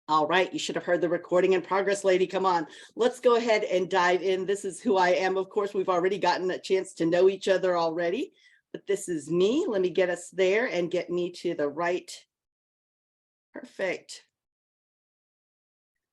All right, you should have heard the recording in progress, lady. Come on, let's go ahead and dive in. This is who I am. Of course, we've already gotten a chance to know each other already, but this is me. Let me get us there and get me to the right. Perfect.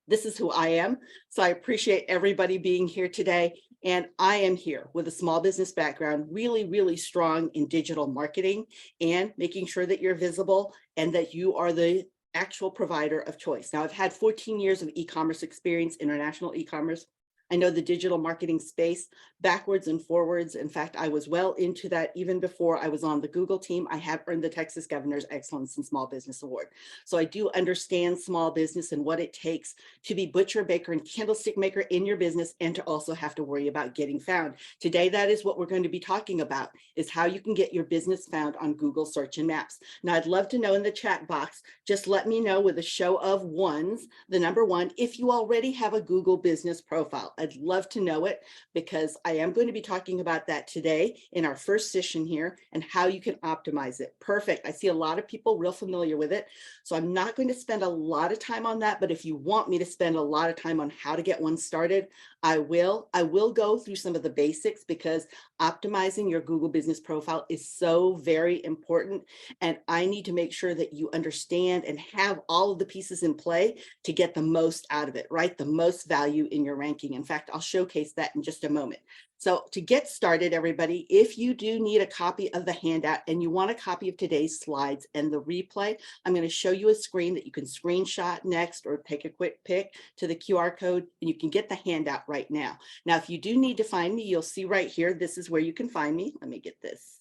This is who I am. So I appreciate everybody being here today. And I am here with a small business background, really, really strong in digital marketing and making sure that you're visible and that you are the actual provider of choice. Now, I've had 14 years of e-commerce experience, international e-commerce. I know the digital marketing space backwards and forwards. In fact, I was well into that even before I was on the Google team. I have earned the Texas Governor's Excellence in Small Business Award. So I do understand small business and what it takes to be butcher, baker, and candlestick maker in your business, and to also have to worry about getting found. Today, that is what we're going to be talking about, is how you can get your business found on Google search and maps. Now, I'd love to know in the chat box, just let me know with a show of ones, the number one, if you already have a Google business profile. I'd love to know it, because I am going to be talking about that today in our first session here and how you can optimize it. Perfect. I see a lot of people real familiar with it. So I'm not going to spend a lot of time on that, but if you want me to spend a lot of time on how to get one started, I will. I will go through some of the basics, because optimizing your Google business profile is so very important. And I need to make sure that you understand and have all of the pieces in play to get the most out of it, right? The most value in your ranking. In fact, I'll showcase that in just a moment. So to get started, everybody, if you do need a copy of the handout and you want a copy of today's slides and the replay, I'm going to show you a screen that you can screenshot next, or take a quick pic to the QR code, and you can get the handout right now. Now, if you do need to find me, you'll see right here, this is where you can find me. Let me get this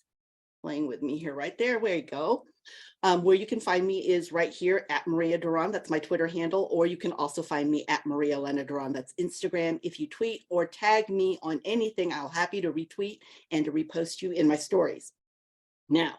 playing with me here, right there. Where you go. Where you can find me is right here at Maria Duran. That's my Twitter handle. Or you can also find me at Maria Elena Duran. That's Instagram. If you tweet or tag me on anything, I'll happy to retweet and to repost you in my stories. Now,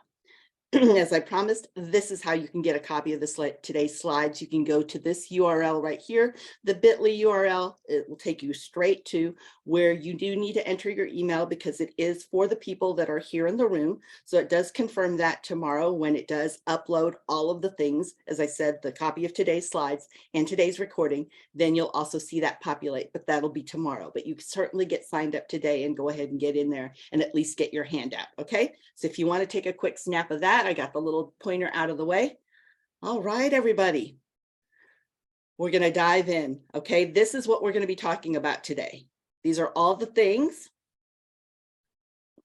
as I promised, this is how you can get a copy of today's slides. You can go to this URL right here, the bit.ly URL. It will take you straight to where you do need to enter your email, because it is for the people that are here in the room. So it does confirm that tomorrow when it does upload all of the things, as I said, the copy of today's slides and today's recording, then you'll also see that populate, but that'll be tomorrow. But you can certainly get signed up today and go ahead and get in there and at least get your handout, okay? So if you want to take a quick snap of that, I got the little pointer out of the way. All right, everybody. We're going to dive in. Okay, this is what we're going to be talking about today. These are all the things.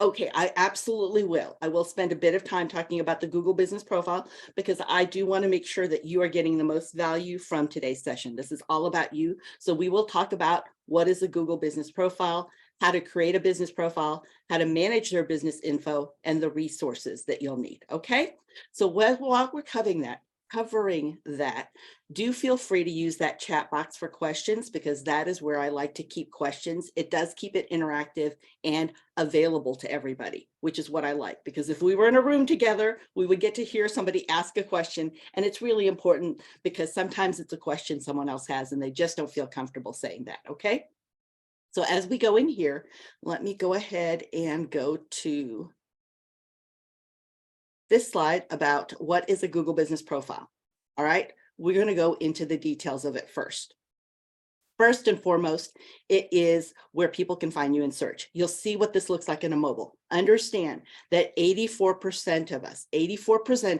Okay, I absolutely will. I will spend a bit of time talking about the Google business profile, because I do want to make sure that you are getting the most value from today's session. This is all about you. So we will talk about what is a Google business profile, how to create a business profile, how to manage their business info, and the resources that you'll need. Okay, so while we're covering that, do feel free to use that chat box for questions, because that is where I like to keep questions. It does keep it interactive and available to everybody, which is what I like, because if we were in a room together, we would get to hear somebody ask a question. And it's really important, because sometimes it's a question someone else has and they just don't feel comfortable saying that. Okay. So as we go in here, let me go ahead and go to this slide about what is a Google business profile. All right, we're going to go into the details of it first. First and foremost, it is where people can find you in search. You'll see what this looks like in a mobile. Understand that 84%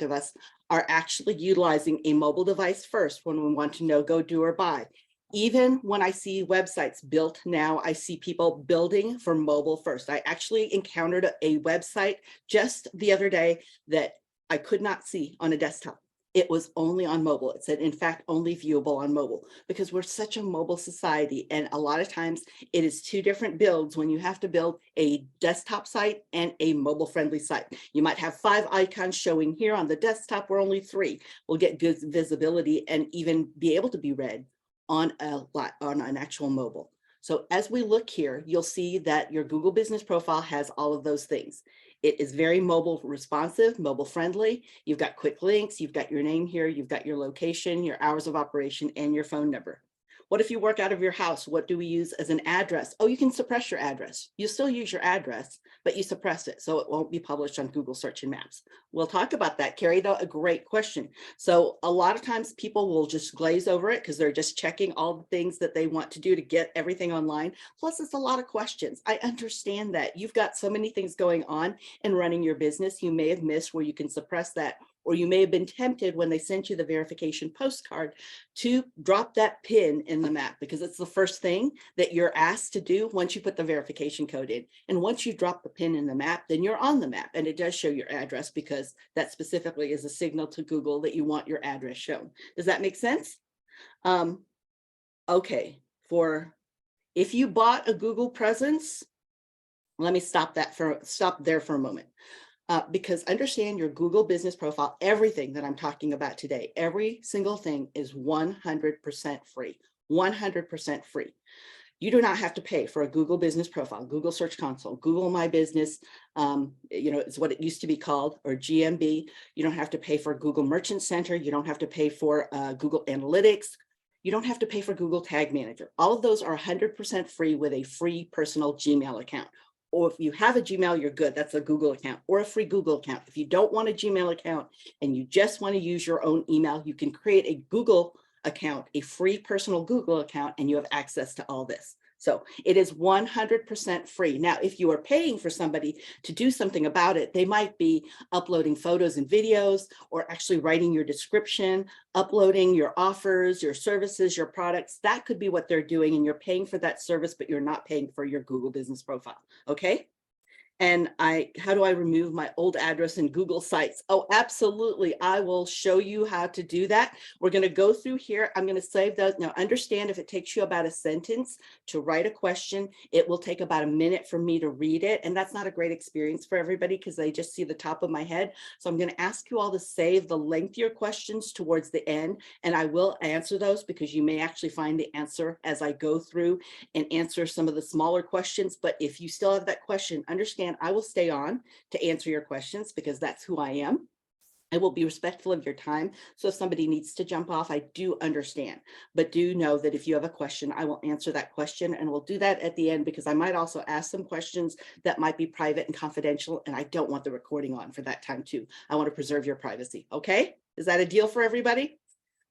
of us are actually utilizing a mobile device first when we want to know, go, do, or buy. Even when I see websites built now, I see people building for mobile first. I actually encountered a website just the other day that I could not see on a desktop. It was only on mobile. It said, in fact, only viewable on mobile, because we're such a mobile society. And a lot of times it is two different builds when you have to build a desktop site and a mobile friendly site. You might have 5 icons showing here. On the desktop, we're only 3. We'll get good visibility and even be able to be read on an actual mobile. So as we look here, you'll see that your Google business profile has all of those things. It is very mobile responsive, mobile friendly. You've got quick links, you've got your name here, you've got your location, your hours of operation, and your phone number. What if you work out of your house? What do we use as an address? Oh, you can suppress your address. You still use your address, but you suppress it, so it won't be published on Google Search and Maps. We'll talk about that. Carrie, though, a great question. So a lot of times people will just glaze over it because they're just checking all the things that they want to do to get everything online. Plus, it's a lot of questions. I understand that. You've got so many things going on and running your business. You may have missed where you can suppress that, or you may have been tempted when they sent you the verification postcard to drop that pin in the map, because it's the first thing that you're asked to do once you put the verification code in. And once you drop the pin in the map, then you're on the map, and it does show your address, because that specifically is a signal to Google that you want your address shown. Does that make sense? Okay, if you bought a Google presence, let me stop there for a moment. Because understand your Google business profile, everything that I'm talking about today, every single thing is 100% free, 100% free. You do not have to pay for a Google business profile, Google Search Console, Google My Business, it's what it used to be called, or GMB. You don't have to pay for Google Merchant Center. You don't have to pay for Google Analytics. You don't have to pay for Google Tag Manager. All of those are 100% free with a free personal Gmail account. Or if you have a Gmail, you're good. That's a Google account or a free Google account. If you don't want a Gmail account and you just want to use your own email, you can create a Google account, a free personal Google account, and you have access to all this. So it is 100% free. Now, if you are paying for somebody to do something about it, they might be uploading photos and videos, or actually writing your description, uploading your offers, your services, your products. That could be what they're doing, and you're paying for that service, but you're not paying for your Google business profile. Okay. And how do I remove my old address in Google Sites? Oh, absolutely. I will show you how to do that. We're going to go through here. I'm going to save those. Now, understand, if it takes you about a sentence to write a question, it will take about a minute for me to read it. And that's not a great experience for everybody, because they just see the top of my head. So I'm going to ask you all to save the lengthier questions towards the end, and I will answer those, because you may actually find the answer as I go through and answer some of the smaller questions. But if you still have that question, understand I will stay on to answer your questions, because that's who I am. I will be respectful of your time. So if somebody needs to jump off, I do understand, but do know that if you have a question, I will answer that question, and we'll do that at the end, because I might also ask some questions that might be private and confidential, and I don't want the recording on for that time too. I want to preserve your privacy. Okay. Is that a deal for everybody?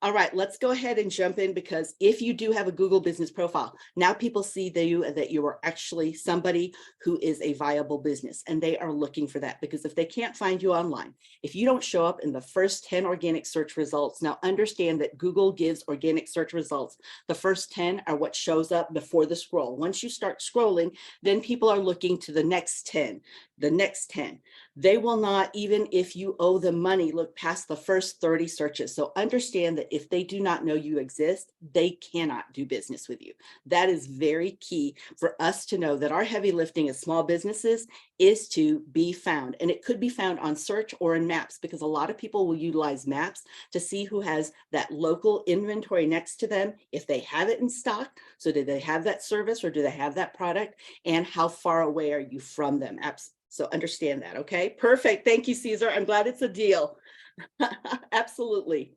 All right, let's go ahead and jump in, because if you do have a Google business profile, now people see that you are actually somebody who is a viable business, and they are looking for that, because if they can't find you online, if you don't show up in the first 10 organic search results, now understand that Google gives organic search results. The first 10 are what shows up before the scroll. Once you start scrolling, then people are looking to the next 10, the next 10. They will not, even if you owe them money, look past the first 30 searches. So understand that if they do not know you exist, they cannot do business with you. That is very key for us to know, that our heavy lifting as small businesses is to be found. And it could be found on search or in maps, because a lot of people will utilize maps to see who has that local inventory next to them, if they have it in stock. So do they have that service, or do they have that product? And how far away are you from them? So understand that. Okay, perfect. Thank you, Caesar. I'm glad it's a deal. Absolutely.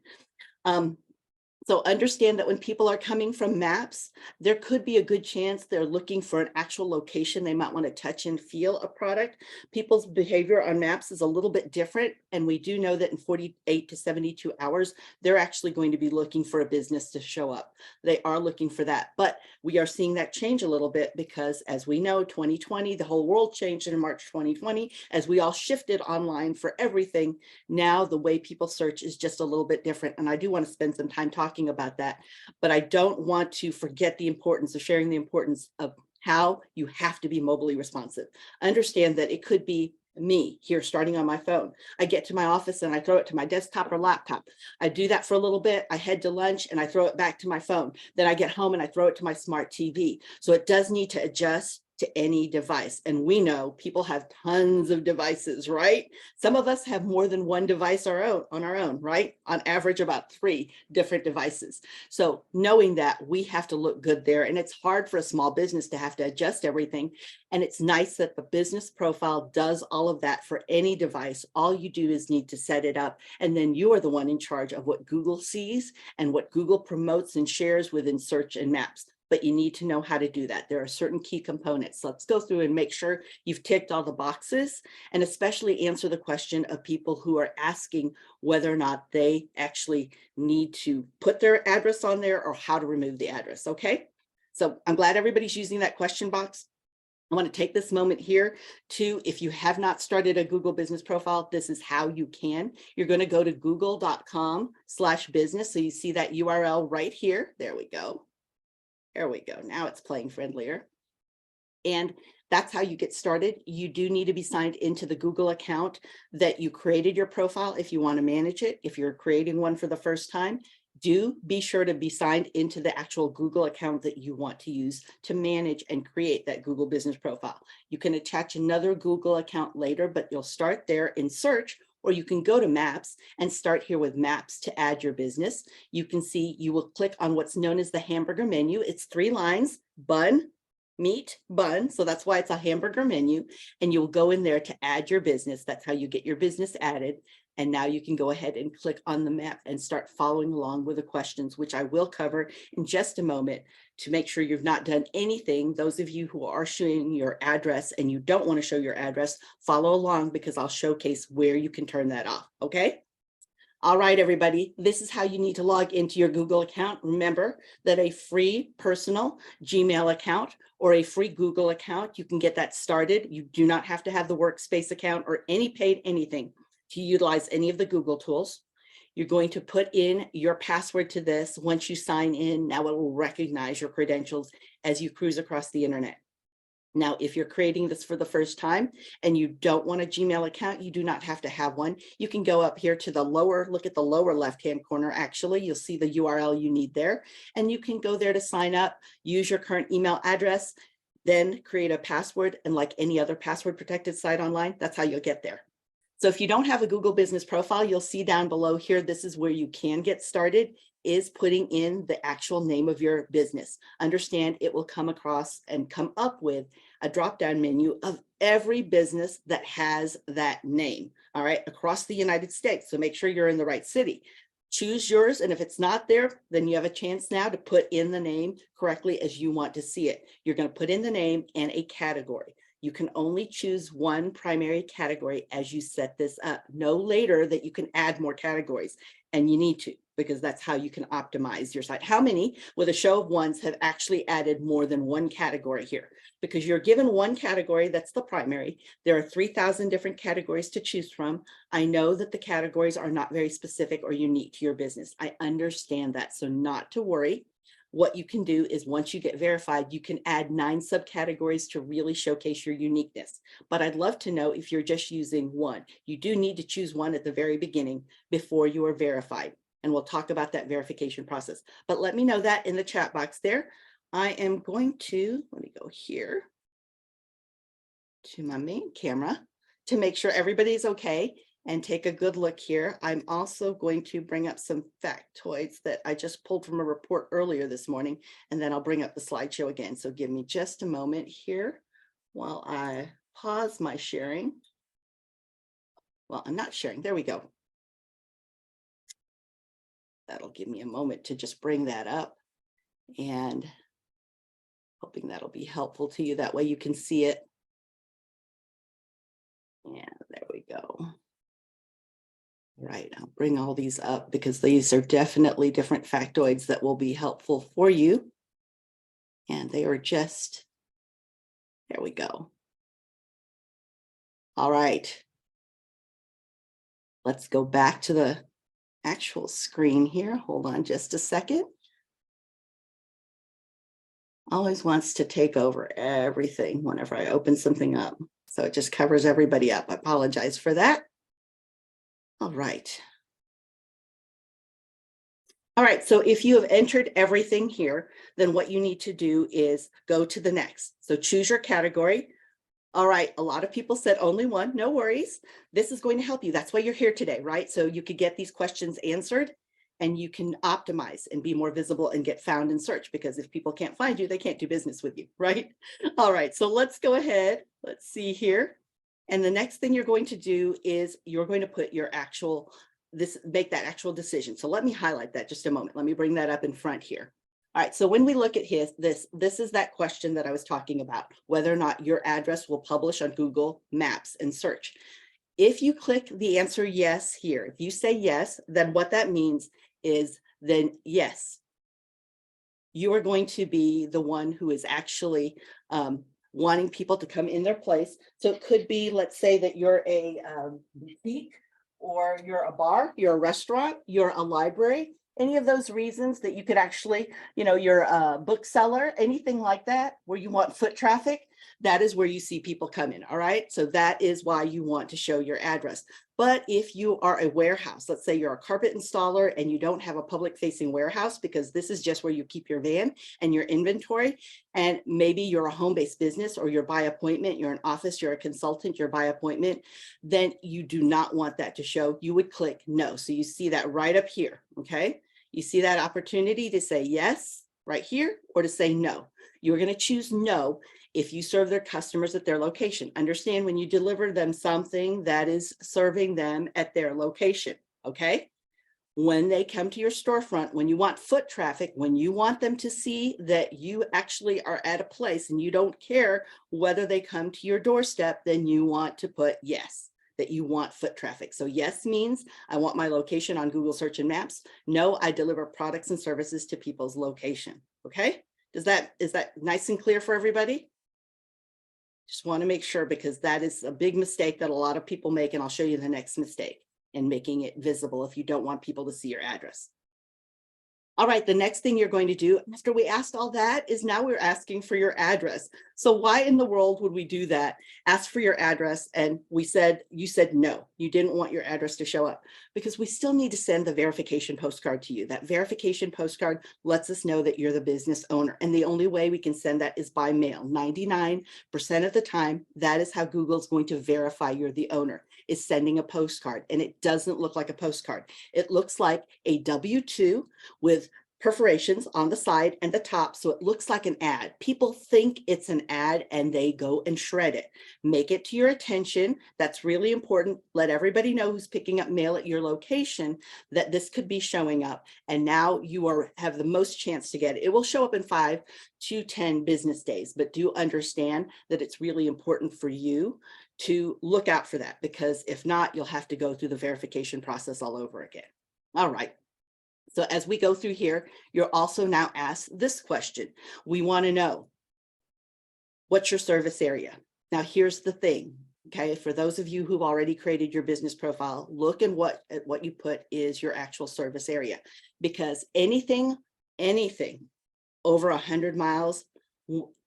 So understand that when people are coming from maps, there could be a good chance they're looking for an actual location. They might want to touch and feel a product. People's behavior on maps is a little bit different. And we do know that in 48 to 72 hours, they're actually going to be looking for a business to show up. They are looking for that. But we are seeing that change a little bit, because as we know, 2020, the whole world changed in March 2020, as we all shifted online for everything. Now the way people search is just a little bit different. And I do want to spend some time talking about that, but I don't want to forget the importance of sharing the importance of how you have to be mobilely responsive. Understand that it could be me here starting on my phone. I get to my office and I throw it to my desktop or laptop. I do that for a little bit. I head to lunch and I throw it back to my phone. Then I get home and I throw it to my smart TV. So it does need to adjust to any device. And we know people have tons of devices, right? Some of us have more than one device on our own, right? On average, about 3 different devices. So knowing that, we have to look good there. And it's hard for a small business to have to adjust everything. And it's nice that the business profile does all of that for any device. All you do is need to set it up. And then you are the one in charge of what Google sees and what Google promotes and shares within search and maps. But you need to know how to do that. There are certain key components. Let's go through and make sure you've ticked all the boxes, and especially answer the question of people who are asking whether or not they actually need to put their address on there or how to remove the address, okay? So I'm glad everybody's using that question box. I want to take this moment here to, if you have not started a Google business profile, this is how you can. You're going to go to google.com/business. So you see that URL right here. There we go. There we go. Now it's playing friendlier. And that's how you get started. You do need to be signed into the Google account that you created your profile if you want to manage it. If you're creating one for the first time, do be sure to be signed into the actual Google account that you want to use to manage and create that Google business profile. You can attach another Google account later, but you'll start there in search, or you can go to Maps and start here with Maps to add your business. You can see you will click on what's known as the hamburger menu. It's 3 lines, bun, meat, bun. So that's why it's a hamburger menu. And you'll go in there to add your business. That's how you get your business added. And now you can go ahead and click on the map and start following along with the questions, which I will cover in just a moment to make sure you've not done anything. Those of you who are showing your address and you don't want to show your address, follow along because I'll showcase where you can turn that off, okay? All right, everybody, this is how you need to log into your Google account. Remember that a free personal Gmail account or a free Google account, you can get that started. You do not have to have the workspace account or any paid anything to utilize any of the Google tools. You're going to put in your password to this. Once you sign in, now it will recognize your credentials as you cruise across the internet. Now, if you're creating this for the first time and you don't want a Gmail account, you do not have to have one. You can go up here to the lower, look at the lower left-hand corner. Actually, you'll see the URL you need there, and you can go there to sign up, use your current email address, then create a password. And like any other password protected site online, that's how you'll get there. So if you don't have a Google business profile, you'll see down below here, this is where you can get started, is putting in the actual name of your business. Understand it will come across and come up with a drop-down menu of every business that has that name, all right, across the United States. So make sure you're in the right city. Choose yours, and if it's not there, then you have a chance now to put in the name correctly as you want to see it. You're going to put in the name and a category. You can only choose one primary category as you set this up. Know later that you can add more categories, and you need to, because that's how you can optimize your site. How many, with a show of ones, have actually added more than one category here? Because you're given one category, that's the primary. There are 3,000 different categories to choose from. I know that the categories are not very specific or unique to your business. I understand that, so not to worry. What you can do is once you get verified, you can add 9 subcategories to really showcase your uniqueness. But I'd love to know if you're just using one. You do need to choose one at the very beginning before you are verified. And we'll talk about that verification process. But let me know that in the chat box there. I am going to, let me go here to my main camera to make sure everybody's okay and take a good look here. I'm also going to bring up some factoids that I just pulled from a report earlier this morning, and then I'll bring up the slideshow again. So give me just a moment here while I pause my sharing. Well, I'm not sharing. There we go. That'll give me a moment to just bring that up, and hoping that'll be helpful to you. That way you can see it. And there we go. Right, I'll bring all these up because these are definitely different factoids that will be helpful for you. And they are just, there we go. All right. Let's go back to the actual screen here. Hold on just a second. Always wants to take over everything whenever I open something up. So it just covers everybody up. I apologize for that. All right. All right, so if you have entered everything here, then what you need to do is go to the next. So choose your category. All right, a lot of people said only one, no worries. This is going to help you. That's why you're here today, right? So you could get these questions answered and you can optimize and be more visible and get found in search, because if people can't find you, they can't do business with you, right? All right, so let's go ahead. Let's see here. And the next thing you're going to do is you're going to put your actual, make that actual decision. So let me highlight that just a moment. Let me bring that up in front here. All right, so when we look at this is that question that I was talking about, whether or not your address will publish on Google Maps and search. If you click the answer yes here, if you say yes, then what that means is then yes, you are going to be the one who is actually wanting people to come in their place. So it could be, let's say that you're a boutique, or you're a bar, you're a restaurant, you're a library, any of those reasons that you could actually, you're a bookseller, anything like that, where you want foot traffic, that is where you see people come in. All right. So that is why you want to show your address. But if you are a warehouse, let's say you're a carpet installer and you don't have a public facing warehouse, because this is just where you keep your van and your inventory, and maybe you're a home-based business, or you're by appointment, you're an office, you're a consultant, you're by appointment, then you do not want that to show. You would click no. So you see that right up here. Okay. You see that opportunity to say yes right here, or to say no. You're going to choose no if you serve their customers at their location. Understand, when you deliver them something, that is serving them at their location. Okay. When they come to your storefront, when you want foot traffic, when you want them to see that you actually are at a place and you don't care whether they come to your doorstep, then you want to put yes, that you want foot traffic. So yes means I want my location on Google Search and Maps. No, I deliver products and services to people's location. Okay. Is that nice and clear for everybody? Just want to make sure, because that is a big mistake that a lot of people make. And I'll show you the next mistake in making it visible if you don't want people to see your address. All right, the next thing you're going to do after we asked all that is now we're asking for your address. So why in the world would we do that? Ask for your address. And you said no, you didn't want your address to show up, because we still need to send the verification postcard to you. That verification postcard lets us know that you're the business owner. And the only way we can send that is by mail. 99% of the time, that is how Google's going to verify you're the owner, is sending a postcard. And it doesn't look like a postcard. It looks like a W-2 with perforations on the side and the top, so it looks like an ad. People think it's an ad and they go and shred it. Make it to your attention. That's really important. Let everybody know who's picking up mail at your location that this could be showing up, and now you have the most chance to get it. It will show up in 5 to 10 business days, but do understand that it's really important for you to look out for that, because if not, you'll have to go through the verification process all over again. All right. So as we go through here, you're also now asked this question. We want to know, what's your service area? Now, here's the thing. Okay, for those of you who've already created your business profile, look at what you put is your actual service area, because anything over 100 miles,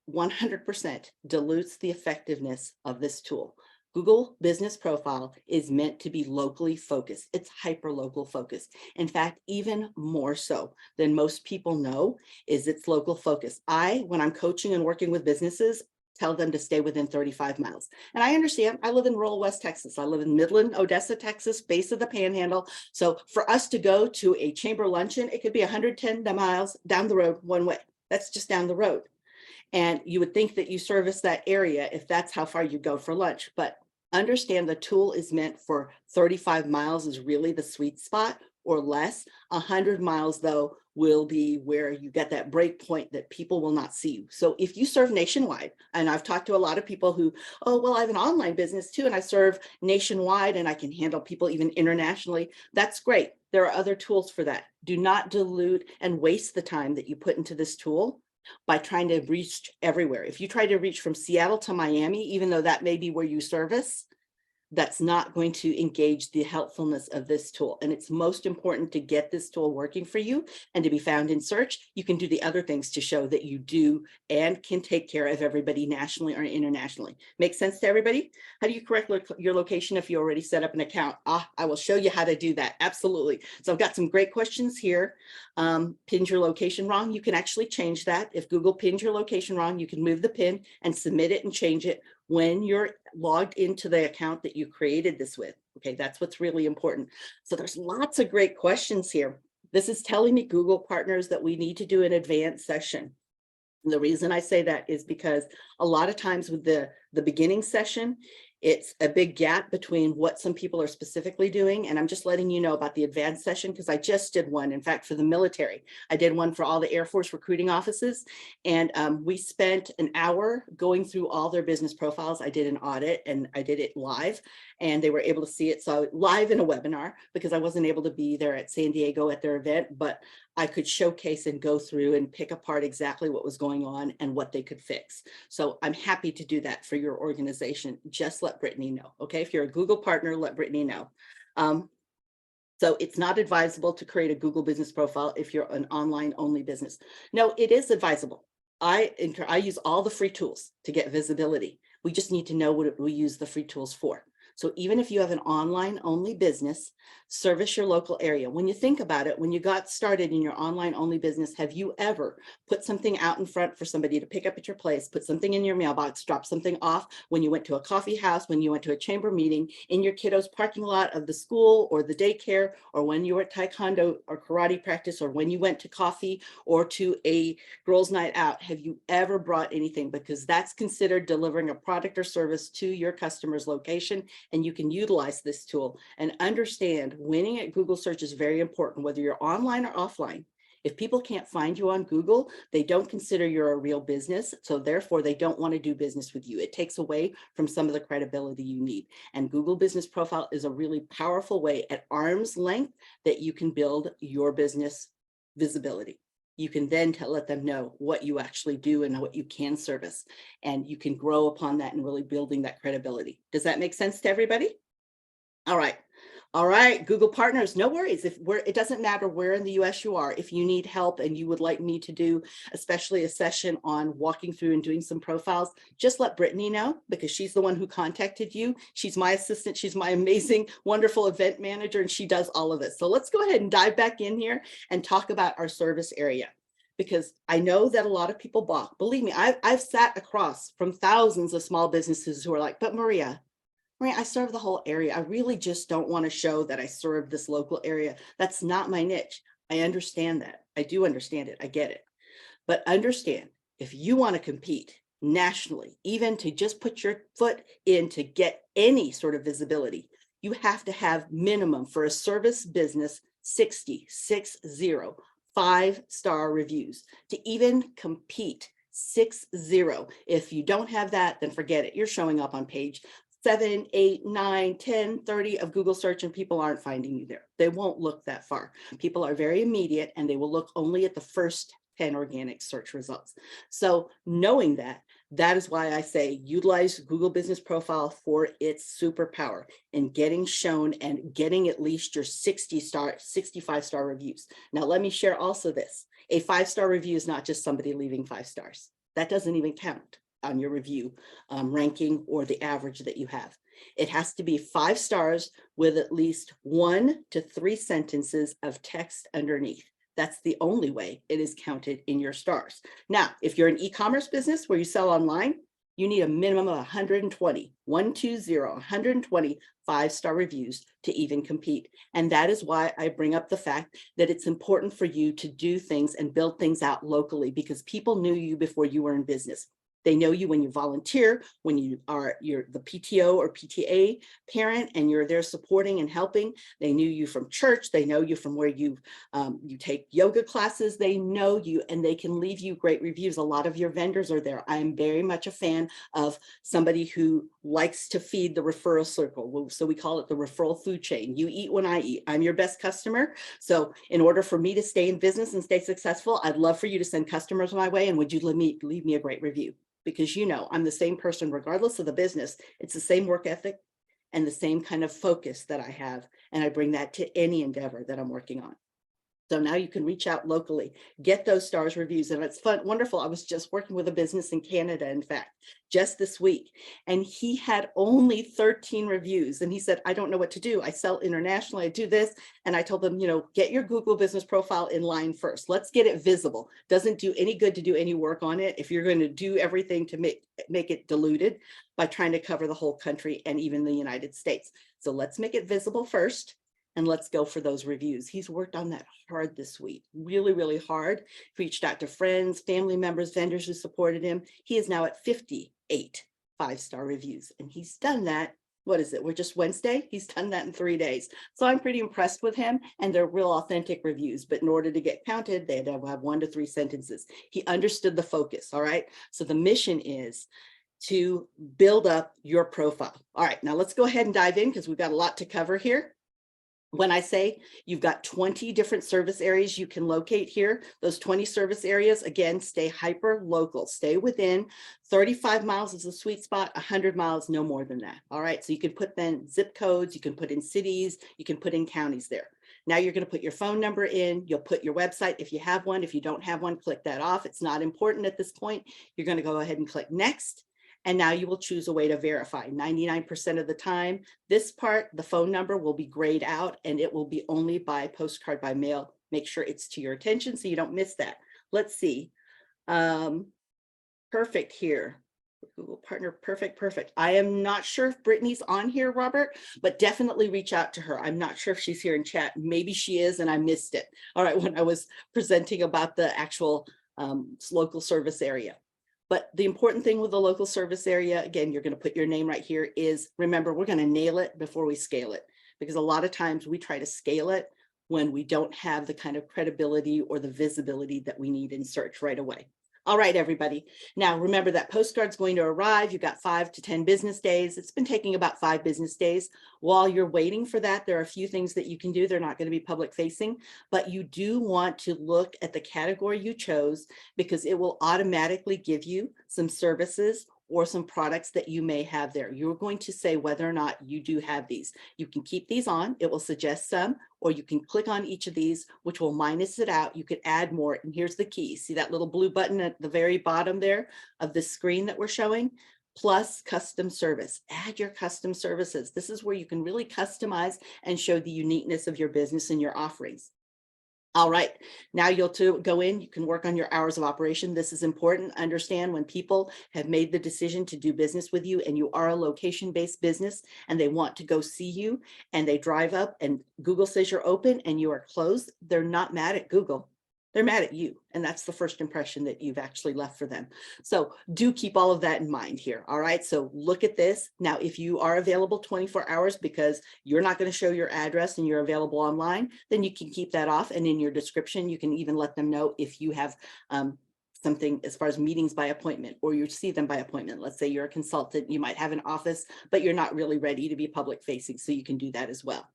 100% dilutes the effectiveness of this tool. Google Business Profile is meant to be locally focused. It's hyper-local focused. In fact, even more so than most people know, is its local focus. When I'm coaching and working with businesses, tell them to stay within 35 miles. And I understand, I live in rural West Texas. I live in Midland, Odessa, Texas, base of the Panhandle. So for us to go to a chamber luncheon, it could be 110 miles down the road one way. That's just down the road. And you would think that you service that area if that's how far you go for lunch. But understand the tool is meant for 35 miles is really the sweet spot, or less. 100 miles, though, will be where you get that break point that people will not see you. So if you serve nationwide, and I've talked to a lot of people who, oh, well, I have an online business too, and I serve nationwide and I can handle people even internationally. That's great. There are other tools for that. Do not dilute and waste the time that you put into this tool by trying to reach everywhere. If you try to reach from Seattle to Miami, even though that may be where you service, that's not going to engage the helpfulness of this tool. And it's most important to get this tool working for you and to be found in search. You can do the other things to show that you do and can take care of everybody nationally or internationally. Make sense to everybody? How do you correct your location if you already set up an account? I will show you how to do that. Absolutely. So I've got some great questions here. Pinned your location wrong. You can actually change that. If Google pins your location wrong, you can move the pin and submit it and change it when you're logged into the account that you created this with. Okay, that's what's really important. So there's lots of great questions here. This is telling me, Google partners, that we need to do an advanced session. And the reason I say that is because a lot of times with the beginning session, it's a big gap between what some people are specifically doing. And I'm just letting you know about the advanced session because I just did one. In fact, for the military, I did one for all the Air Force recruiting offices. And we spent an hour going through all their business profiles. I did an audit and I did it live and they were able to see it. So live in a webinar because I wasn't able to be there at San Diego at their event, but I could showcase and go through and pick apart exactly what was going on and what they could fix. So I'm happy to do that for your organization. Just let Brittany know. Okay, if you're a Google partner, let Brittany know. So it's not advisable to create a Google business profile if you're an online only business. No, it is advisable. I use all the free tools to get visibility. We just need to know what we use the free tools for. So even if you have an online only business, service your local area. When you think about it, when you got started in your online only business, have you ever put something out in front for somebody to pick up at your place, put something in your mailbox, drop something off when you went to a coffee house, when you went to a chamber meeting, in your kiddo's parking lot of the school or the daycare, or when you were at taekwondo or karate practice, or when you went to coffee or to a girls' night out? Have you ever brought anything? Because that's considered delivering a product or service to your customer's location. And you can utilize this tool and understand winning at Google search is very important, whether you're online or offline. If people can't find you on Google, they don't consider you're a real business. So therefore, they don't want to do business with you. It takes away from some of the credibility you need. And Google Business Profile is a really powerful way at arm's length that you can build your business visibility. You can then let them know what you actually do and what you can service. And you can grow upon that and really building that credibility. Does that make sense to everybody? All right. All right, Google partners, no worries. It doesn't matter where in the US you are. If you need help and you would like me to do especially a session on walking through and doing some profiles, just let Brittany know because she's the one who contacted you. She's my assistant. She's my amazing, wonderful event manager, and she does all of this. So let's go ahead and dive back in here and talk about our service area, because I know that a lot of people balk. Believe me, I've sat across from thousands of small businesses who are like, but Maria, I serve the whole area. I really just don't want to show that I serve this local area. That's not my niche. I understand that. I do understand it. I get it. But understand, if you want to compete nationally, even to just put your foot in to get any sort of visibility, you have to have minimum for a service business 60 5-star reviews to even compete. 60. If you don't have that, then forget it. You're showing up on page 7, 8, 9, 10, 30 of Google search and people aren't finding you there. They won't look that far. People are very immediate and they will look only at the first 10 organic search results. So knowing that, that is why I say utilize Google Business Profile for its superpower in getting shown and getting at least your 65-star reviews. Now, let me share also this. A 5-star review is not just somebody leaving 5 stars. That doesn't even count on your review ranking or the average that you have. It has to be 5 stars with at least 1 to 3 sentences of text underneath. That's the only way it is counted in your stars. Now, if you're an e-commerce business where you sell online, you need a minimum of 120, 120 5-star reviews to even compete. And that is why I bring up the fact that it's important for you to do things and build things out locally, because people knew you before you were in business. They know you when you volunteer, when you're the PTO or PTA parent and you're there supporting and helping. They knew you from church. They know you from where you take yoga classes. They know you and they can leave you great reviews. A lot of your vendors are there. I am very much a fan of somebody who likes to feed the referral circle. So we call it the referral food chain. You eat when I eat. I'm your best customer. So in order for me to stay in business and stay successful, I'd love for you to send customers my way. And would you leave me a great review? Because I'm the same person regardless of the business. It's the same work ethic. and the same kind of focus that I have. And I bring that to any endeavor that I'm working on. So now you can reach out locally, get those stars reviews, and it's fun, wonderful. I was just working with a business in Canada, in fact, just this week, and he had only 13 reviews. And he said, I don't know what to do. I sell internationally, I do this. And I told them, get your Google business profile in line first. Let's get it visible. Doesn't do any good to do any work on it if you're going to do everything to make it diluted by trying to cover the whole country and even the United States. So let's make it visible first. And let's go for those reviews. He's worked on that hard this week, really, really hard. Reached out to friends, family members, vendors who supported him. He is now at 58 5-star reviews. And he's done that. What is it? We're just Wednesday. He's done that in 3 days. So I'm pretty impressed with him, and they're real authentic reviews. But in order to get counted, they had to have 1 to 3 sentences. He understood the focus. All right. So the mission is to build up your profile. All right. Now let's go ahead and dive in because we've got a lot to cover here. When I say you've got 20 different service areas you can locate here, those 20 service areas, again, stay hyper local, stay within 35 miles is the sweet spot, 100 miles, no more than that. All right, so you can put then zip codes, you can put in cities, you can put in counties there. Now you're going to put your phone number in, you'll put your website if you have one. If you don't have one, click that off. It's not important at this point. You're going to go ahead and click next. And now you will choose a way to verify. 99% of the time, this part, the phone number will be grayed out, and it will be only by postcard by mail. Make sure it's to your attention so you don't miss that. Let's see. Perfect here. Google partner, perfect. I am not sure if Brittany's on here, Robert, but definitely reach out to her. I'm not sure if she's here in chat. Maybe she is, and I missed it. All right, when I was presenting about the actual local service area. But the important thing with the local service area, again, you're going to put your name right here, is remember, we're going to nail it before we scale it, because a lot of times we try to scale it when we don't have the kind of credibility or the visibility that we need in search right away. All right, everybody. Now, remember that postcard's going to arrive. You've got 5 to 10 business days. It's been taking about 5 business days. While you're waiting for that, there are a few things that you can do. They're not going to be public facing, but you do want to look at the category you chose, because it will automatically give you some services or some products that you may have there. You're going to say whether or not you do have these. You can keep these on, it will suggest some, or you can click on each of these, which will minus it out. You could add more, and here's the key. See that little blue button at the very bottom there of the screen that we're showing? Plus custom service. Add your custom services. This is where you can really customize and show the uniqueness of your business and your offerings. All right, now you'll go in, you can work on your hours of operation. This is important. Understand when people have made the decision to do business with you and you are a location-based business and they want to go see you and they drive up and Google says you're open and you are closed, they're not mad at Google. They're mad at you. And that's the first impression that you've actually left for them. So do keep all of that in mind here. All right. So look at this. Now, if you are available 24 hours because you're not going to show your address and you're available online, then you can keep that off. And in your description, you can even let them know if you have something as far as meetings by appointment, or you see them by appointment. Let's say you're a consultant, you might have an office, but you're not really ready to be public facing. So you can do that as well.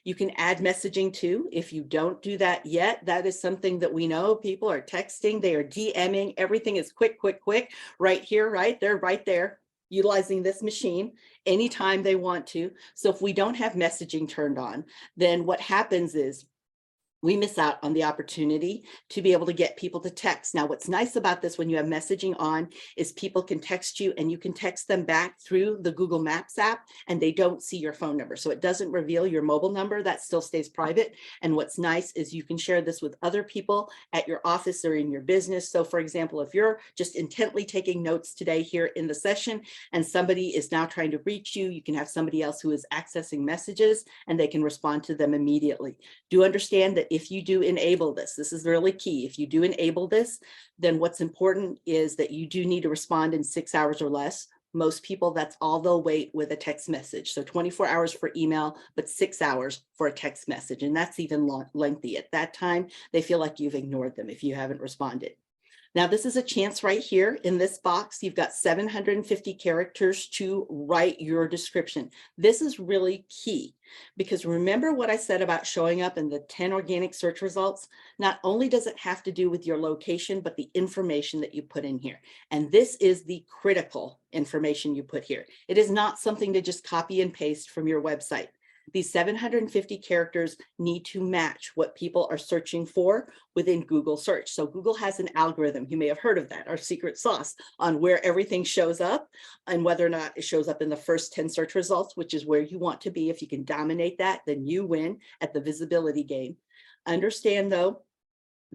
You can add messaging too. If you don't do that yet, that is something that we know people are texting, they are DMing, everything is quick, right here, right? They're right there utilizing this machine anytime they want to. So if we don't have messaging turned on, then what happens is we miss out on the opportunity to be able to get people to text. Now, what's nice about this when you have messaging on is people can text you and you can text them back through the Google Maps app and they don't see your phone number. So it doesn't reveal your mobile number, that still stays private. And what's nice is you can share this with other people at your office or in your business. So for example, if you're just intently taking notes today here in the session and somebody is now trying to reach you, you can have somebody else who is accessing messages and they can respond to them immediately. Do understand that if you do enable this, this is really key. If you do enable this, then what's important is that you do need to respond in 6 hours or less. Most people, that's all they'll wait with a text message. So 24 hours for email, but 6 hours for a text message. And that's even lengthy. At that time, they feel like you've ignored them if you haven't responded. Now, this is a chance right here in this box. You've got 750 characters to write your description. This is really key because remember what I said about showing up in the 10 organic search results? Not only does it have to do with your location, but the information that you put in here. And this is the critical information you put here. It is not something to just copy and paste from your website. These 750 characters need to match what people are searching for within Google search. So Google has an algorithm, you may have heard of that, our secret sauce on where everything shows up and whether or not it shows up in the first 10 search results, which is where you want to be. If you can dominate that, then you win at the visibility game. Understand though,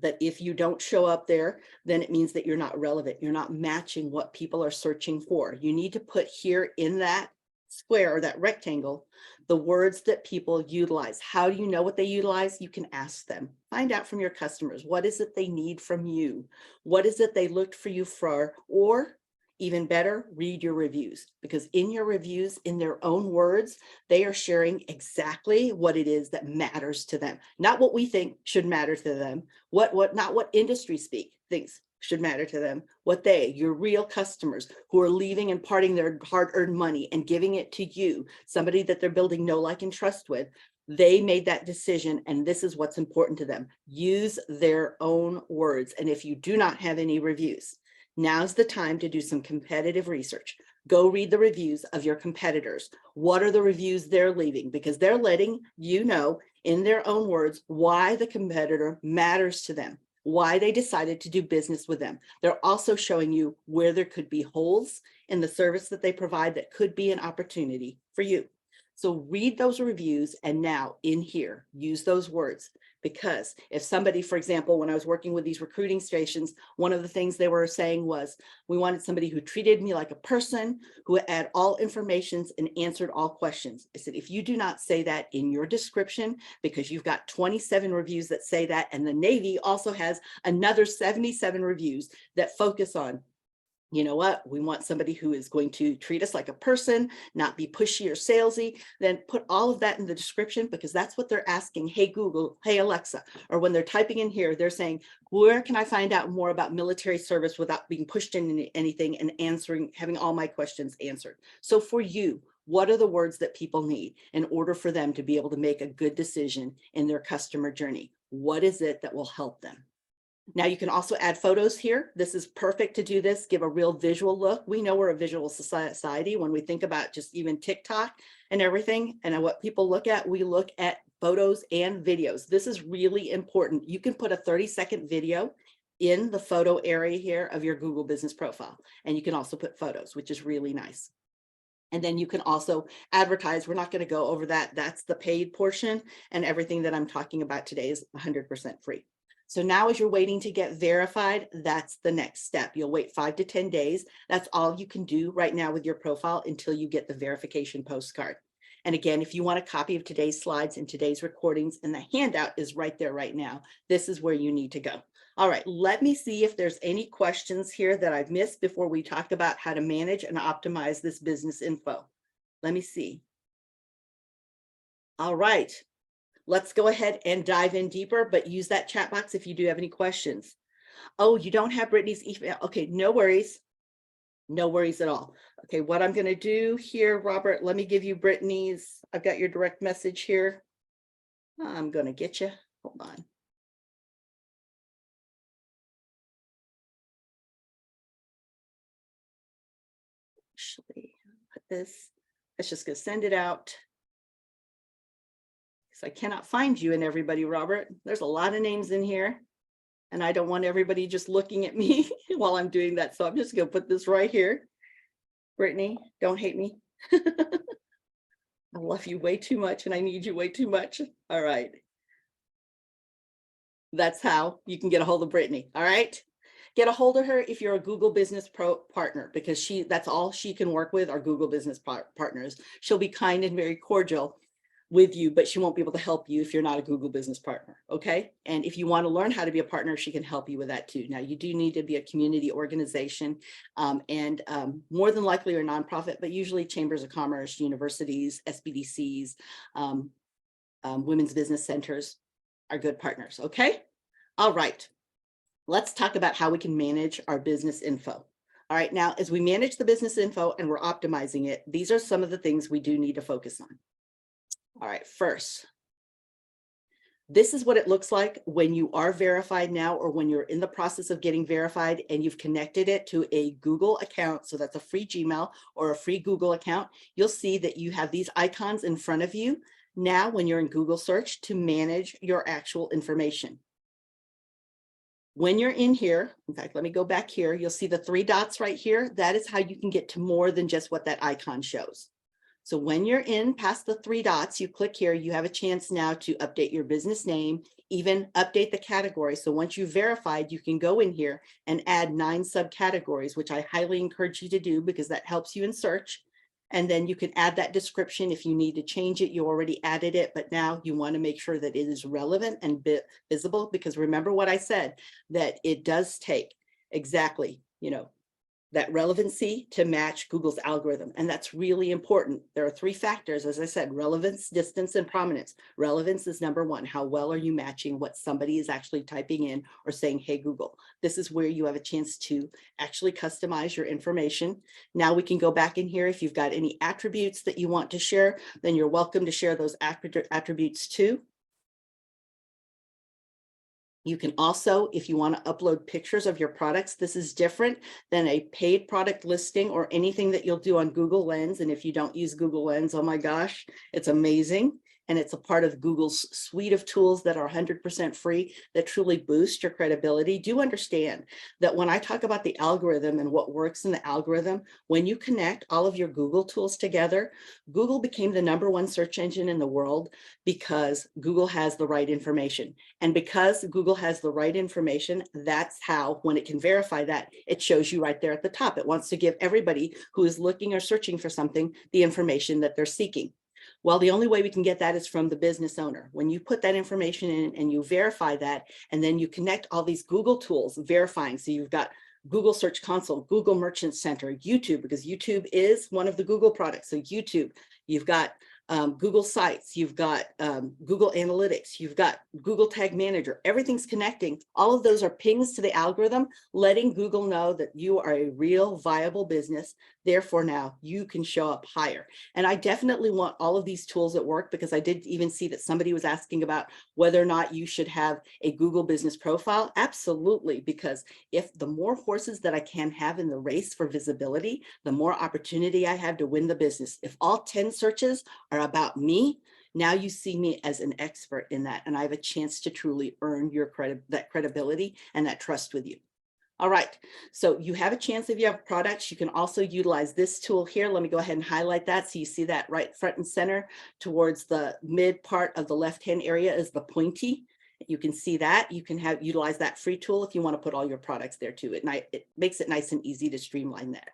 that if you don't show up there, then it means that you're not relevant. You're not matching what people are searching for. You need to put here in that square or that rectangle, the words that people utilize. How do you know what they utilize? You can ask them. Find out from your customers. What is it they need from you? What is it they looked for you for? Or even better, read your reviews, because in your reviews, in their own words, they are sharing exactly what it is that matters to them. Not what we think should matter to them, not what industry speak thinks should matter to them, what your real customers who are leaving and parting their hard-earned money and giving it to you, somebody that they're building know, like, and trust with, they made that decision and this is what's important to them. Use their own words. And if you do not have any reviews, now's the time to do some competitive research. Go read the reviews of your competitors. What are the reviews they're leaving? Because they're letting you know in their own words why the competitor matters to them, why they decided to do business with them. They're also showing you where there could be holes in the service that they provide that could be an opportunity for you. So read those reviews and now in here, use those words. Because if somebody, for example, when I was working with these recruiting stations, one of the things they were saying was, we wanted somebody who treated me like a person, who had all informations and answered all questions. I said, if you do not say that in your description, because you've got 27 reviews that say that, and the Navy also has another 77 reviews that focus on, you know what, we want somebody who is going to treat us like a person, not be pushy or salesy, then put all of that in the description, because that's what they're asking. Hey, Google, hey, Alexa, or when they're typing in here, they're saying, where can I find out more about military service without being pushed into anything and having all my questions answered? So for you, what are the words that people need in order for them to be able to make a good decision in their customer journey? What is it that will help them? Now you can also add photos here. This is perfect to do this, give a real visual look. We know we're a visual society. When we think about just even TikTok and everything and what people look at, we look at photos and videos. This is really important. You can put a 30-second video in the photo area here of your Google business profile. And you can also put photos, which is really nice. And then you can also advertise. We're not going to go over that. That's the paid portion, and everything that I'm talking about today is 100% free. So now as you're waiting to get verified, that's the next step. You'll wait 5 to 10 days. That's all you can do right now with your profile until you get the verification postcard. And again, if you want a copy of today's slides and today's recordings, and the handout is right there right now, this is where you need to go. All right, let me see if there's any questions here that I've missed before we talk about how to manage and optimize this business info. Let me see. All right. Let's go ahead and dive in deeper, but use that chat box if you do have any questions. Oh, you don't have Brittany's email. Okay, no worries. No worries at all. Okay, what I'm going to do here, Robert, let me give you Brittany's. I've got your direct message here. I'm going to get you. Hold on. Actually, put this. It's just going to send it out. I cannot find you and everybody, Robert. There's a lot of names in here, and I don't want everybody just looking at me while I'm doing that. So I'm just going to put this right here. Brittany, don't hate me. I love you way too much and I need you way too much. All right. That's how you can get a hold of Brittany. All right. Get a hold of her if you're a Google Business Pro partner, because that's all she can work with are Google Business partners. She'll be kind and very cordial with you, but she won't be able to help you if you're not a Google Business partner. Okay. And if you want to learn how to be a partner, she can help you with that too. Now you do need to be a community organization, and more than likely a nonprofit, but usually chambers of commerce, universities, SBDCs, women's business centers are good partners. Okay. All right. let's talk about how we can manage our business info. All right, now as we manage the business info and we're optimizing it, these are some of the things we do need to focus on. All right, first, this is what it looks like when you are verified now, or when you're in the process of getting verified and you've connected it to a Google account. So that's a free Gmail or a free Google account. You'll see that you have these icons in front of you now when you're in Google search to manage your actual information. When you're in here, in fact, let me go back here. You'll see the three dots right here. That is how you can get to more than just what that icon shows. So when you're in past the three dots, you click here, you have a chance now to update your business name, even update the category. So once you've verified, you can go in here and add 9 subcategories, which I highly encourage you to do because that helps you in search. And then you can add that description. If you need to change it, you already added it, but now you want to make sure that it is relevant and visible, because remember what I said, that it does take exactly, that relevancy to match Google's algorithm. And that's really important. There are 3 factors, as I said: relevance, distance, and prominence. Relevance is number 1. How well are you matching what somebody is actually typing in or saying, hey, Google? This is where you have a chance to actually customize your information. Now we can go back in here. If you've got any attributes that you want to share, then you're welcome to share those attributes too. You can also, if you want to upload pictures of your products, this is different than a paid product listing or anything that you'll do on Google Lens. And if you don't use Google Lens, oh my gosh, it's amazing. And it's a part of Google's suite of tools that are 100% free that truly boost your credibility. Do understand that when I talk about the algorithm and what works in the algorithm, when you connect all of your Google tools together, Google became the #1 search engine in the world because Google has the right information. And because Google has the right information, that's how, when it can verify that, it shows you right there at the top. It wants to give everybody who is looking or searching for something the information that they're seeking. Well, the only way we can get that is from the business owner. When you put that information in and you verify that, and then you connect all these Google tools verifying. So you've got Google Search Console, Google Merchant Center, YouTube, because YouTube is one of the Google products. So YouTube, you've got Google Sites, you've got Google Analytics, you've got Google Tag Manager, everything's connecting. All of those are pings to the algorithm, letting Google know that you are a real viable business. Therefore, now you can show up higher. And I definitely want all of these tools at work, because I did even see that somebody was asking about whether or not you should have a Google business profile. Absolutely, because if the more horses that I can have in the race for visibility, the more opportunity I have to win the business. If all 10 searches are about me, now you see me as an expert in that, and I have a chance to truly earn your that credibility and that trust with you. All right, so you have a chance. If you have products, you can also utilize this tool here. Let me go ahead and highlight that so you see that right front and center towards the mid part of the left-hand area is the pointy. You can see that. You can utilize that free tool if you want to put all your products there too. It makes it nice and easy to streamline that.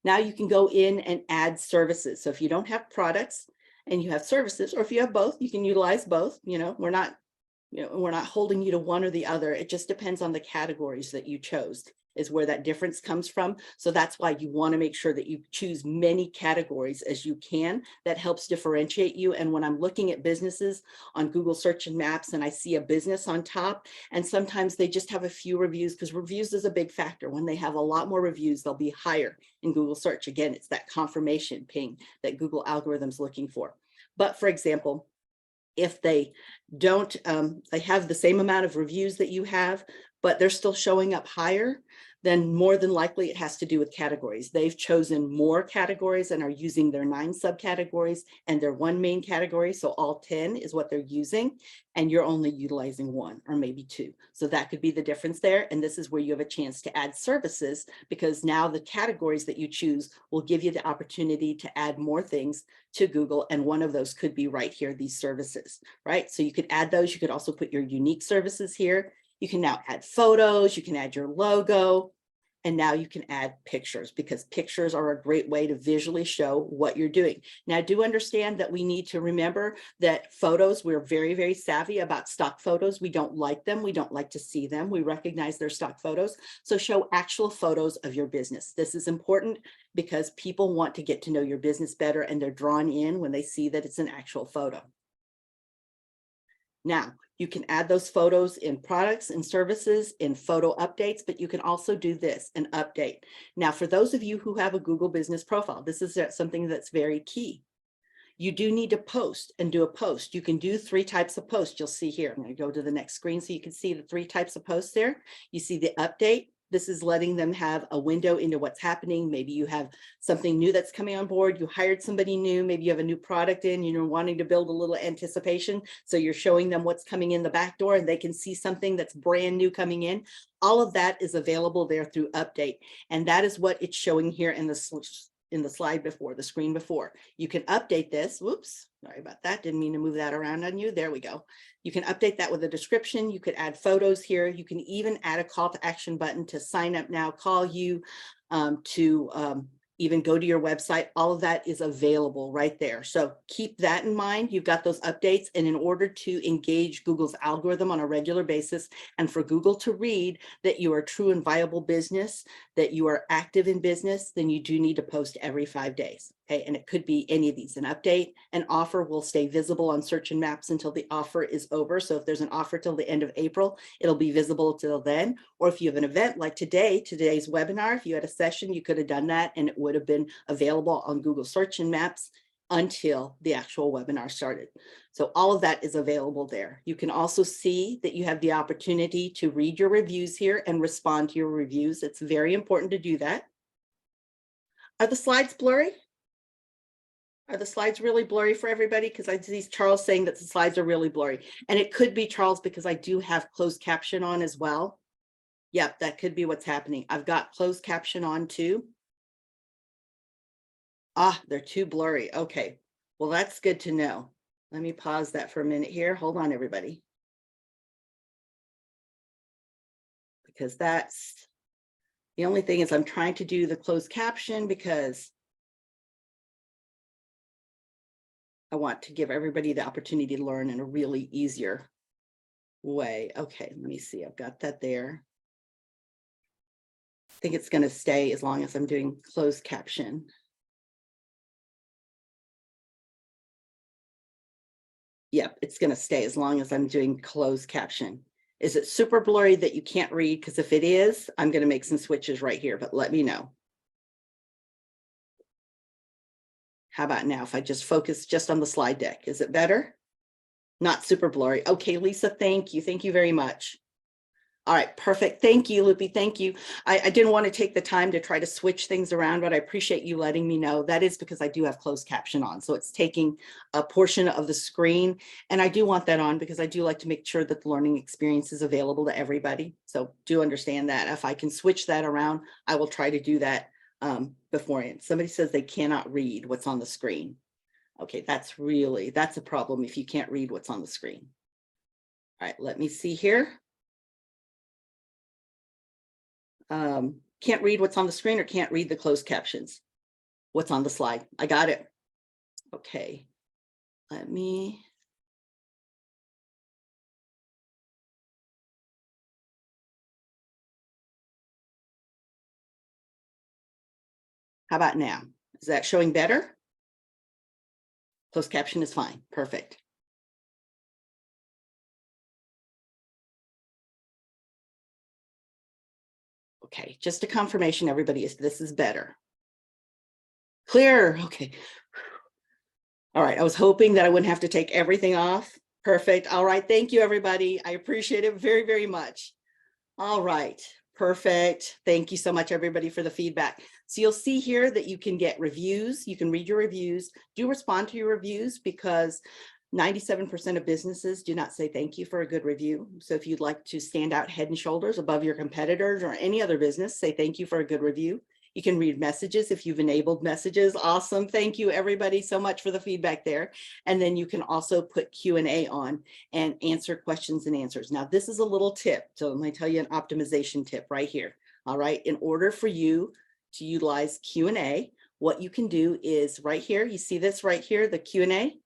Now you can go in and add services. So if you don't have products and you have services, or if you have both, you can utilize both. We're not holding you to one or the other. It just depends on the categories that you chose, is where that difference comes from. So that's why you want to make sure that you choose many categories as you can. That helps differentiate you. And when I'm looking at businesses on Google Search and Maps and I see a business on top, and sometimes they just have a few reviews, because reviews is a big factor. When they have a lot more reviews, they'll be higher in Google Search. Again, it's that confirmation ping that Google algorithm's looking for. But for example, if they don't, they have the same amount of reviews that you have, but they're still showing up higher, then more than likely it has to do with categories. They've chosen more categories and are using their 9 subcategories and their 1 main category. So all 10 is what they're using, and you're only utilizing 1 or maybe 2. So that could be the difference there. And this is where you have a chance to add services, because now the categories that you choose will give you the opportunity to add more things to Google. And one of those could be right here, these services, right? So you could add those. You could also put your unique services here. You can now add photos, you can add your logo, and now you can add pictures, because pictures are a great way to visually show what you're doing. Now, do understand that we need to remember that photos, we're very, very savvy about stock photos. We don't like them. We don't like to see them. We recognize they're stock photos. So show actual photos of your business. This is important because people want to get to know your business better, and they're drawn in when they see that it's an actual photo. Now, You can add those photos in products and services, in photo updates, but you can also do this, an update. Now, for those of you who have a Google business profile, this is something that's very key. You do need to post and do a post. You can do 3 types of posts. You'll see here. I'm going to go to the next screen so you can see the 3 types of posts there. You see the update. This is letting them have a window into what's happening. Maybe you have something new that's coming on board. You hired somebody new. Maybe you have a new product in, you're wanting to build a little anticipation. So you're showing them what's coming in the back door and they can see something that's brand new coming in. All of that is available there through update. And that is what it's showing here in the slide before, the screen before. You can update this. Whoops, sorry about that. Didn't mean to move that around on you. There we go. You can update that with a description. You could add photos here. You can even add a call to action button to sign up now, call you, even go to your website. All of that is available right there. So keep that in mind. You've got those updates. And in order to engage Google's algorithm on a regular basis, and for Google to read that you are a true and viable business, that you are active in business, then you do need to post every 5 days. Okay, and it could be any of these. An update, an offer will stay visible on search and maps until the offer is over. So if there's an offer till the end of April, it'll be visible till then. Or if you have an event like today's webinar, if you had a session, you could have done that and it would have been available on Google search and maps until the actual webinar started. So all of that is available there. You can also see that you have the opportunity to read your reviews here and respond to your reviews. It's very important to do that. Are the slides blurry? Are the slides really blurry for everybody? Because I see Charles saying that the slides are really blurry. And it could be, Charles, because I do have closed caption on as well. Yep, that could be what's happening. I've got closed caption on too. Ah, they're too blurry. Okay, well, that's good to know. Let me pause that for a minute here. Hold on, everybody. Because that's the only thing is I'm trying to do the closed caption because I want to give everybody the opportunity to learn in a really easier way. Okay, let me see. I've got that there. I think it's going to stay as long as I'm doing closed caption. Yep, it's going to stay as long as I'm doing closed caption. Is it super blurry that you can't read? Because if it is, I'm going to make some switches right here, but let me know. How about now if I just focus just on the slide deck? Is it better? Not super blurry. Okay, Lisa, thank you. Thank you very much. All right, perfect. Thank you, Loopy. Thank you. I didn't want to take the time to try to switch things around, but I appreciate you letting me know. That is because I do have closed caption on. So it's taking a portion of the screen. And I do want that on because I do like to make sure that the learning experience is available to everybody. So do understand that. If I can switch that around, I will try to do that beforehand. Somebody says they cannot read what's on the screen. Okay, that's a problem if you can't read what's on the screen. All right, let me see here. Can't read what's on the screen or can't read the closed captions. What's on the slide? I got it. Okay, let me. How about now? Is that showing better? Closed caption is fine. Perfect. Okay, just a confirmation, everybody, is this is better. Clear. Okay. All right, I was hoping that I wouldn't have to take everything off. Perfect. All right, thank you, everybody. I appreciate it very, very much. All right, perfect. Thank you so much, everybody, for the feedback. So you'll see here that you can get reviews. You can read your reviews. Do respond to your reviews because 97% of businesses do not say thank you for a good review. So if you'd like to stand out head and shoulders above your competitors or any other business, say thank you for a good review. You can read messages if you've enabled messages. Awesome. Thank you, everybody, so much for the feedback there. And then you can also put Q&A on and answer questions and answers. Now, this is a little tip. So let me tell you an optimization tip right here. All right. In order for you to utilize Q&A, what you can do is right here. You see this right here, the Q&A?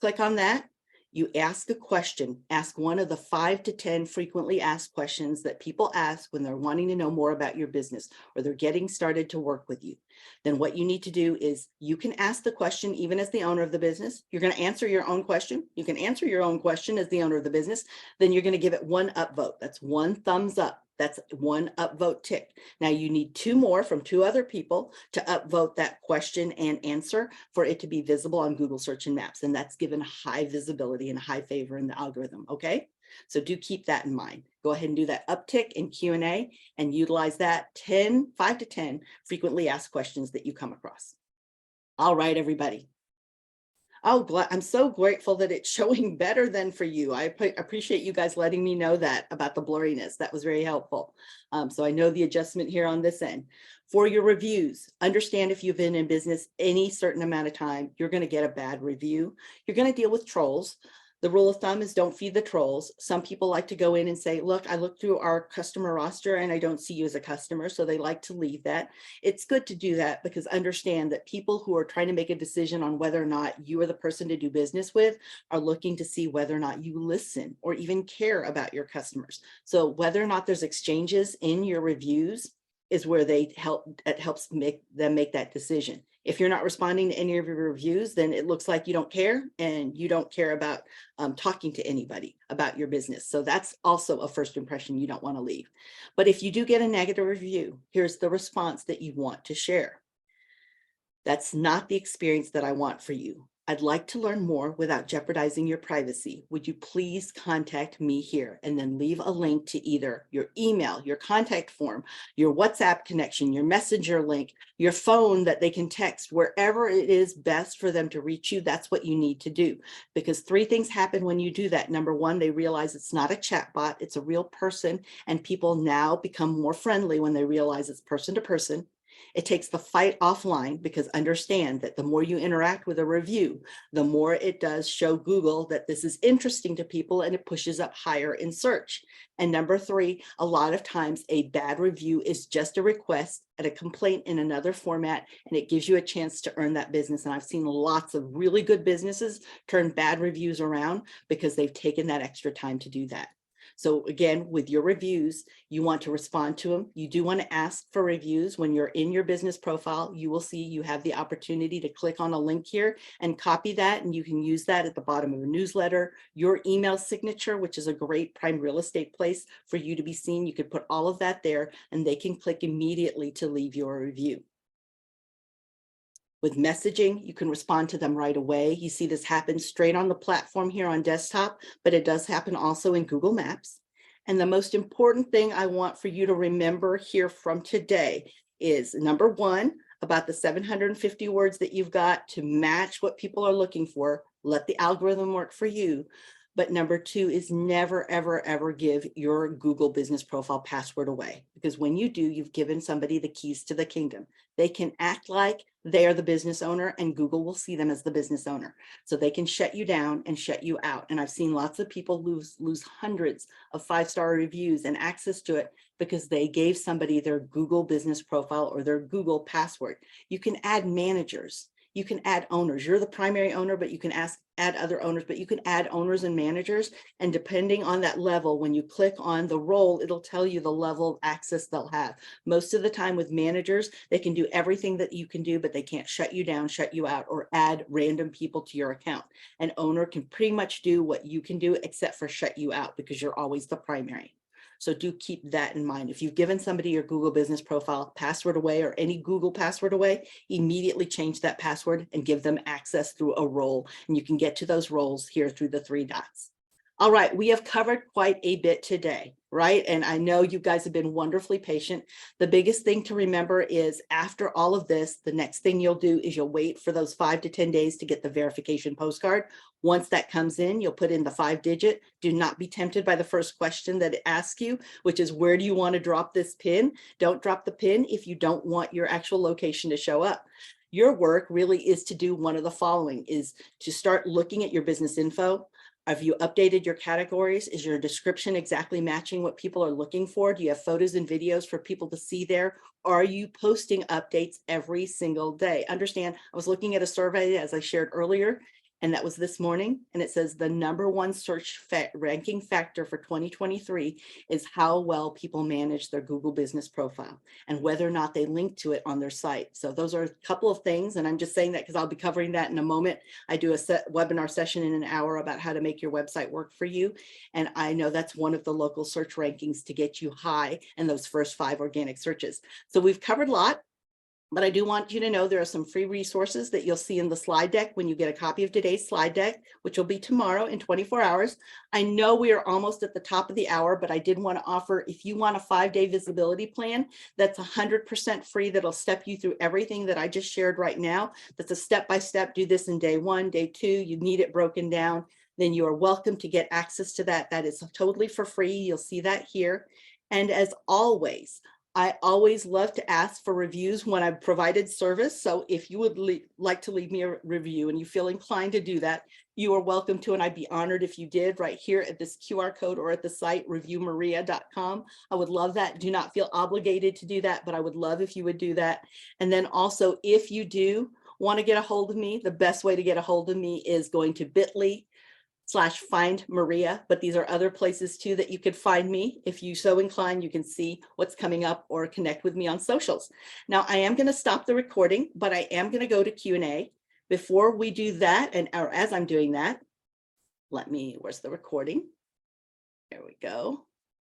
Click on that. You ask a question, ask one of the 5 to 10 frequently asked questions that people ask when they're wanting to know more about your business or they're getting started to work with you. Then what you need to do is you can ask the question even as the owner of the business. You're going to answer your own question. You can answer your own question as the owner of the business. Then you're going to give it one upvote. That's one thumbs up. That's one upvote tick. Now you need 2 more from 2 other people to upvote that question and answer for it to be visible on Google Search and Maps. And that's given high visibility and high favor in the algorithm. Okay. So do keep that in mind. Go ahead and do that uptick in Q&A and utilize that 5 to 10 frequently asked questions that you come across. All right, everybody. Oh, I'm so grateful that it's showing better than for you. I appreciate you guys letting me know that about the blurriness. That was very helpful. So I know the adjustment here on this end. For your reviews, understand if you've been in business any certain amount of time, you're going to get a bad review. You're going to deal with trolls. The rule of thumb is don't feed the trolls. Some people like to go in and say, look, I looked through our customer roster and I don't see you as a customer. So they like to leave that. It's good to do that because understand that people who are trying to make a decision on whether or not you are the person to do business with are looking to see whether or not you listen or even care about your customers. So whether or not there's exchanges in your reviews is where it helps make them make that decision. If you're not responding to any of your reviews, then it looks like you don't care and you don't care about talking to anybody about your business. So that's also a first impression you don't want to leave. But if you do get a negative review, here's the response that you want to share. That's not the experience that I want for you. I'd like to learn more without jeopardizing your privacy. Would you please contact me here? And then leave a link to either your email, your contact form, your WhatsApp connection, your messenger link, your phone that they can text, wherever it is best for them to reach you. That's what you need to do, because 3 things happen when you do that. Number 1, they realize it's not a chat bot, it's a real person. And people now become more friendly when they realize it's person to person. It takes the fight offline, because understand that the more you interact with a review, the more it does show Google that this is interesting to people and it pushes up higher in search. And number 3, a lot of times a bad review is just a request at a complaint in another format, and it gives you a chance to earn that business. And I've seen lots of really good businesses turn bad reviews around because they've taken that extra time to do that. So again, with your reviews, you want to respond to them. You do want to ask for reviews. When you're in your business profile, you will see you have the opportunity to click on a link here and copy that. And you can use that at the bottom of the newsletter, your email signature, which is a great prime real estate place for you to be seen. You could put all of that there and they can click immediately to leave your review. With messaging, you can respond to them right away. You see this happen straight on the platform here on desktop, but it does happen also in Google Maps. And the most important thing I want for you to remember here from today is, number 1, about the 750 words that you've got to match what people are looking for. Let the algorithm work for you. But number 2 is never, ever, ever give your Google business profile password away, because when you do, you've given somebody the keys to the kingdom. They can act like they are the business owner and Google will see them as the business owner. So they can shut you down and shut you out. And I've seen lots of people lose hundreds of 5-star reviews and access to it because they gave somebody their Google business profile or their Google password. You can add managers. You can add owners. You're the primary owner, but you can add other owners, but you can add owners and managers. And depending on that level, when you click on the role, it'll tell you the level of access they'll have. Most of the time with managers, they can do everything that you can do, but they can't shut you down, shut you out, or add random people to your account. An owner can pretty much do what you can do, except for shut you out, because you're always the primary. So do keep that in mind. If you've given somebody your Google business profile password away or any Google password away, immediately change that password and give them access through a role. And you can get to those roles here through the 3 dots. All right, we have covered quite a bit today, right? And I know you guys have been wonderfully patient. The biggest thing to remember is after all of this, the next thing you'll do is you'll wait for those 5 to 10 days to get the verification postcard. Once that comes in, you'll put in the 5-digit. Do not be tempted by the first question that it asks you, which is, where do you want to drop this pin? Don't drop the pin if you don't want your actual location to show up. Your work really is to do one of the following: is to start looking at your business info. Have you updated your categories? Is your description exactly matching what people are looking for? Do you have photos and videos for people to see there? Are you posting updates every single day? Understand, I was looking at a survey, as I shared earlier. And that was this morning. And it says the #1 search ranking factor for 2023 is how well people manage their Google business profile and whether or not they link to it on their site. So those are a couple of things. And I'm just saying that because I'll be covering that in a moment. I do a webinar session in an hour about how to make your website work for you. And I know that's one of the local search rankings to get you high in those first 5 organic searches. So we've covered a lot. But I do want you to know there are some free resources that you'll see in the slide deck when you get a copy of today's slide deck, which will be tomorrow in 24 hours. I know we are almost at the top of the hour, but I did want to offer, if you want a 5-day visibility plan, that's 100% free. That'll step you through everything that I just shared right now. That's a step-by-step, do this in day 1, day 2, you need it broken down. Then you are welcome to get access to that. That is totally for free. You'll see that here. And as always, I always love to ask for reviews when I've provided service. So if you would like to leave me a review and you feel inclined to do that, you are welcome to, and I'd be honored if you did right here at this QR code or at the site reviewmaria.com. I would love that. Do not feel obligated to do that, but I would love if you would do that. And then also, if you do want to get a hold of me, the best way to get a hold of me is going to bit.ly/find Maria, but these are other places too that you could find me. If you so inclined, you can see what's coming up or connect with me on socials. Now I am going to stop the recording, but I am going to go to Q&A. Before we do that, or as I'm doing that, where's the recording? There we go.